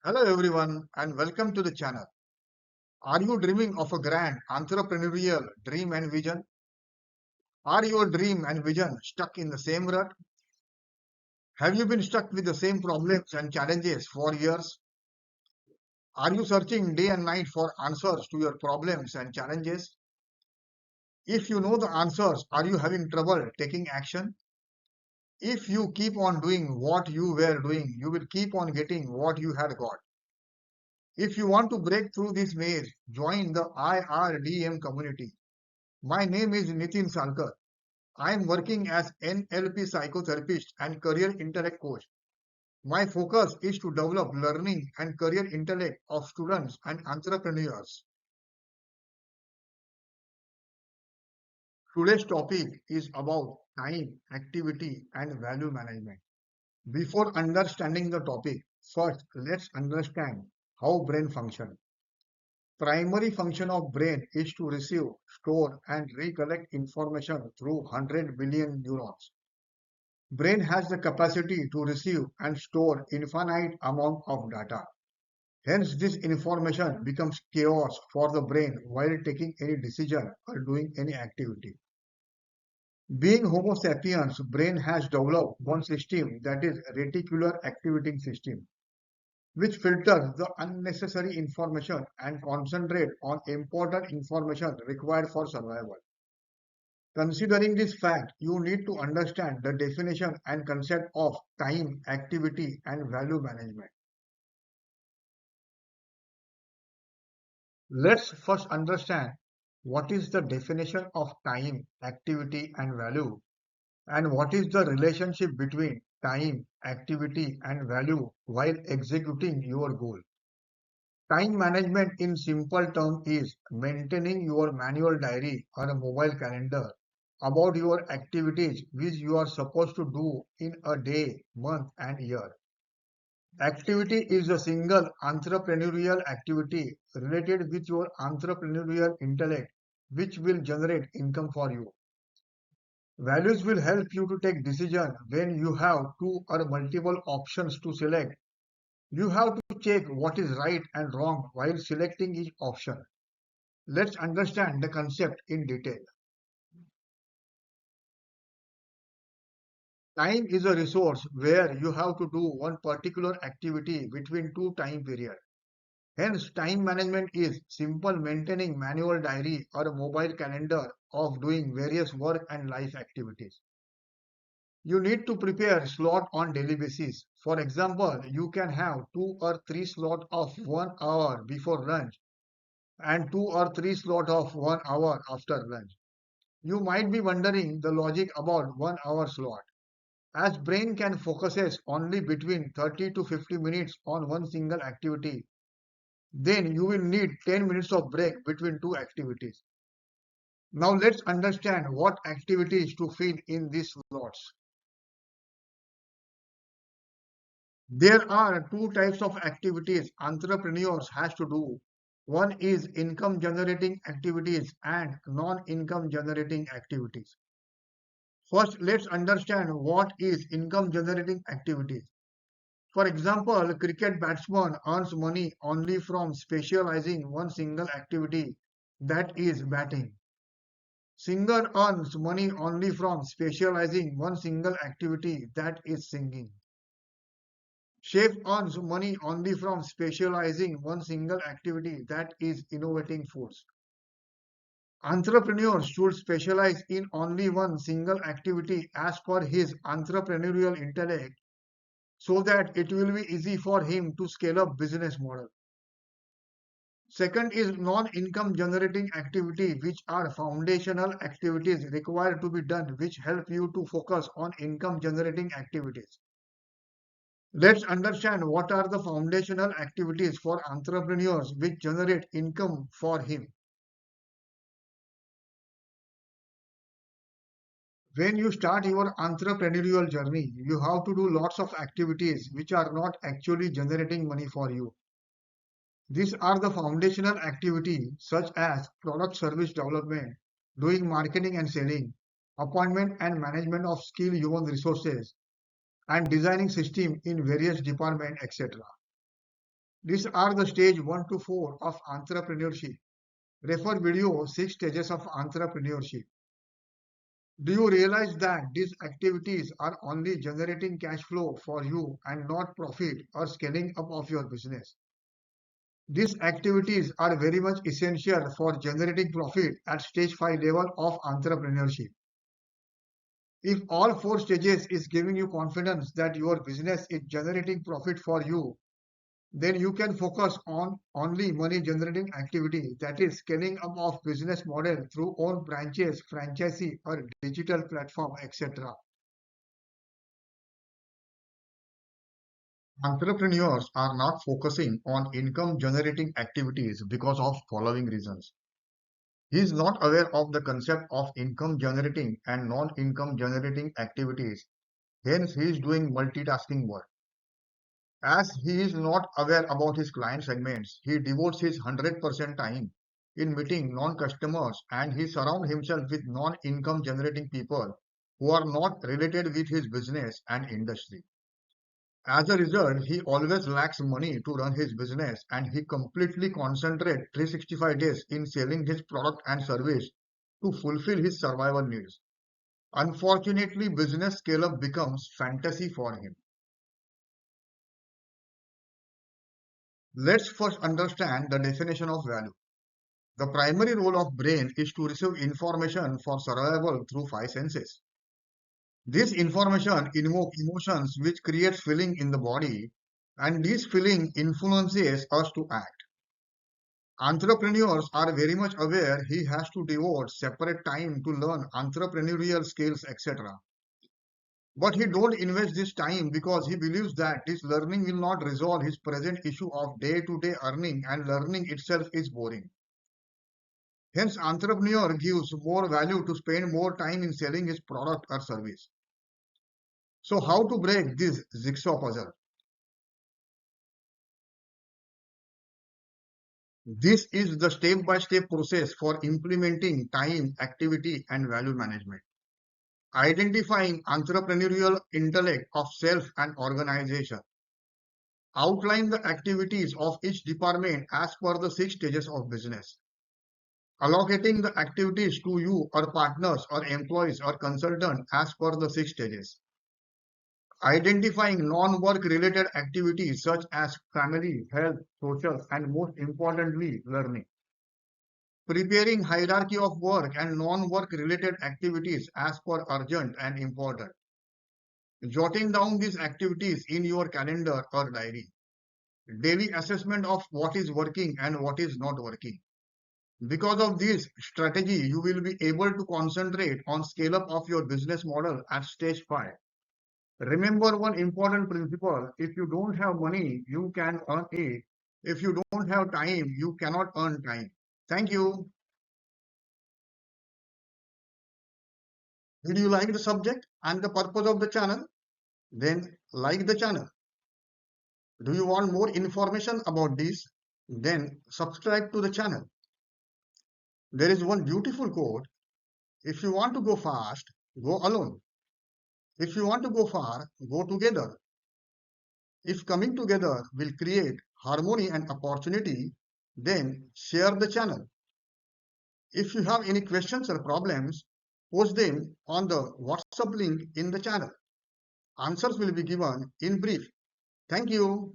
Hello everyone and welcome to the channel. Are you dreaming of a grand entrepreneurial dream and vision? Are your dream and vision stuck in the same rut? Have you been stuck with the same problems and challenges for years? Are you searching day and night for answers to your problems and challenges? If you know the answers, are you having trouble taking action? If you keep on doing what you were doing, you will keep on getting what you had got. If you want to break through this maze, join the IRDM community. My name is Nitin Salkar. I am working as NLP psychotherapist and career intellect coach. My focus is to develop learning and career intellect of students and entrepreneurs. Today's topic is about time, activity, and value management. Before understanding the topic, first let's understand how brain functions. Primary function of brain is to receive, store, and recollect information through 100 billion neurons. Brain has the capacity to receive and store infinite amount of data. Hence, this information becomes chaos for the brain while taking any decision or doing any activity. Being Homo sapiens, brain has developed one system that is reticular activating system, which filters the unnecessary information and concentrate on important information required for survival. Considering this fact, you need to understand the definition and concept of time, activity, and value management. Let's first understand what is the definition of time, activity, and value, and what is the relationship between time, activity, and value while executing your goal. Time management in simple terms is maintaining your manual diary or a mobile calendar about your activities which you are supposed to do in a day, month, and year. Activity is a single entrepreneurial activity related with your entrepreneurial intellect, which will generate income for you. Values will help you to take decision when you have two or multiple options to select. You have to check what is right and wrong while selecting each option. Let's understand the concept in detail. Time is a resource where you have to do one particular activity between two time periods. Hence, time management is simple maintaining manual diary or a mobile calendar of doing various work and life activities. You need to prepare slot on daily basis. For example, you can have 2 or 3 slot of 1 hour before lunch and 2 or 3 slot of 1 hour after lunch. You might be wondering the logic about 1 hour slot. As brain can focuses only between 30 to 50 minutes on one single activity, then you will need 10 minutes of break between two activities. Now let's understand what activities to fill in these slots. There are two types of activities entrepreneurs has to do. One is income generating activities and non-income generating activities. First, let's understand what is income generating activities. For example, cricket batsman earns money only from specializing one single activity, that is batting. Singer earns money only from specializing one single activity, that is singing. Chef earns money only from specializing one single activity, that is innovating foods. Entrepreneurs should specialize in only one single activity as per his entrepreneurial intellect so that it will be easy for him to scale up business model. Second is non-income generating activity, which are foundational activities required to be done, which help you to focus on income generating activities. Let's understand what are the foundational activities for entrepreneurs which generate income for him. When you start your entrepreneurial journey, you have to do lots of activities which are not actually generating money for you. These are the foundational activities such as product service development, doing marketing and selling, appointment and management of skill human resources, and designing system in various departments, etc. These are the stage 1 to 4 of entrepreneurship. Refer video 6 stages of entrepreneurship. Do you realize that these activities are only generating cash flow for you and not profit or scaling up of your business? These activities are very much essential for generating profit at stage 5 level of entrepreneurship. If all 4 stages is giving you confidence that your business is generating profit for you, then you can focus on only money generating activity, that is scaling up of business model through own branches, franchisee or digital platform, etc. Entrepreneurs are not focusing on income generating activities because of following reasons. He is not aware of the concept of income generating and non-income generating activities. Hence, he is doing multitasking work. As he is not aware about his client segments, he devotes his 100% time in meeting non-customers and he surrounds himself with non-income generating people who are not related with his business and industry. As a result, he always lacks money to run his business and he completely concentrates 365 days in selling his product and service to fulfill his survival needs. Unfortunately, business scale up becomes fantasy for him. Let's first understand the definition of value. The primary role of brain is to receive information for survival through five senses. This information invokes emotions which creates feeling in the body and this feeling influences us to act. Entrepreneurs are very much aware he has to devote separate time to learn entrepreneurial skills, etc. But he don't invest this time because he believes that this learning will not resolve his present issue of day-to-day earning and learning itself is boring. Hence, entrepreneur gives more value to spend more time in selling his product or service. So how to break this jigsaw puzzle? This is the step-by-step process for implementing time, activity, and value management. Identifying entrepreneurial intellect of self and organization. Outline the activities of each department as per the 6 stages of business. Allocating the activities to you or partners or employees or consultants as per the 6 stages. Identifying non-work related activities such as family, health, social, and most importantly, learning. Preparing hierarchy of work and non-work related activities as per urgent and important. Jotting down these activities in your calendar or diary. Daily assessment of what is working and what is not working. Because of this strategy, you will be able to concentrate on scale up of your business model at stage 5. Remember one important principle, if you don't have money, you can earn it. If you don't have time, you cannot earn time. Thank you. Did you like the subject and the purpose of the channel? Then like the channel. Do you want more information about this? Then subscribe to the channel. There is one beautiful quote. If you want to go fast, go alone. If you want to go far, go together. If coming together will create harmony and opportunity, then share the channel. If you have any questions or problems, post them on the WhatsApp link in the channel. Answers will be given in brief. Thank you.